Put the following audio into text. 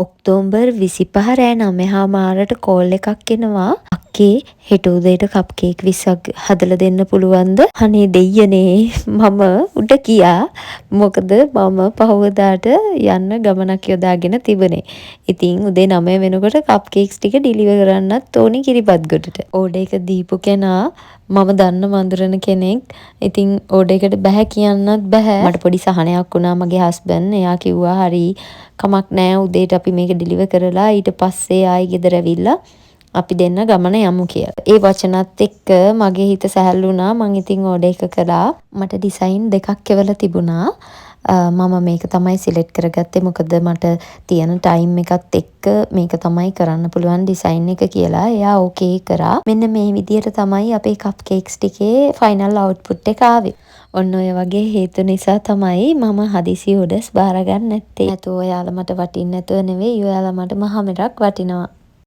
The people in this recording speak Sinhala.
ඔක්තෝබර් 25 රෑ 9:00 කෝල් එකක් එනවා. අක්කේ හෙට උදේට කප් කේක් 20ක් හදලා දෙන්න පුළුවන්ද? අනේ දෙයියනේ මම උඩ ගියා. මොකද මම පහවදාට යන්න ගමනක් යොදාගෙන තිබුණේ. ඉතින් උදේ 9 වෙනකොට කප් කේක්ස් ටික ඩිලිවර් කරන්නත් ඕනි කිරිබත්ගොඩට. ඕඩර් එක දීපු කෙනා මම දන්න වඳුරන කෙනෙක්. ඉතින් ඕඩර් එකට බෑ කියන්නත් බෑ. මට පොඩි සහනයක් වුණා මගේ හස්බන්ඩ්. එයා කිව්වා හරි කමක් නෑ උදේට අපි මේක ඩිලිවර් කරලා ඊට පස්සේ ආයි ගෙදර ඇවිල්ලා අපි දෙන්න ගමන යමු කියලා. ඒ වචනත් එක්ක මගේ හිත සැහැල්ලු වුණා. මං ඉතින් ඕඩර් එක කළා. මට ඩිසයින් දෙකක් එවලා තිබුණා. මම මේක තමයි සිලෙක්ට් කරගත්තේ මොකද මට තියෙන ටයිම් එකත් එක්ක මේක තමයි කරන්න පුළුවන් ඩිසයින් එක කියලා. එයා ඕකේ කරා. මෙන්න මේ විදියට තමයි අපේ කප් කේක්ස් ටිකේ ෆයිනල් අවුට්පුට් එක ආවේ. ඔන්න ඔය වගේ හේතු නිසා තමයි මම හදිසි ඕඩර්ස් බාරගන්න නැත්තේ. නැතුව ඔයාලා මට වටින්නේ නැතුව නෙවෙයි ඔයාලා මට මහා මෙරක් වටිනවා.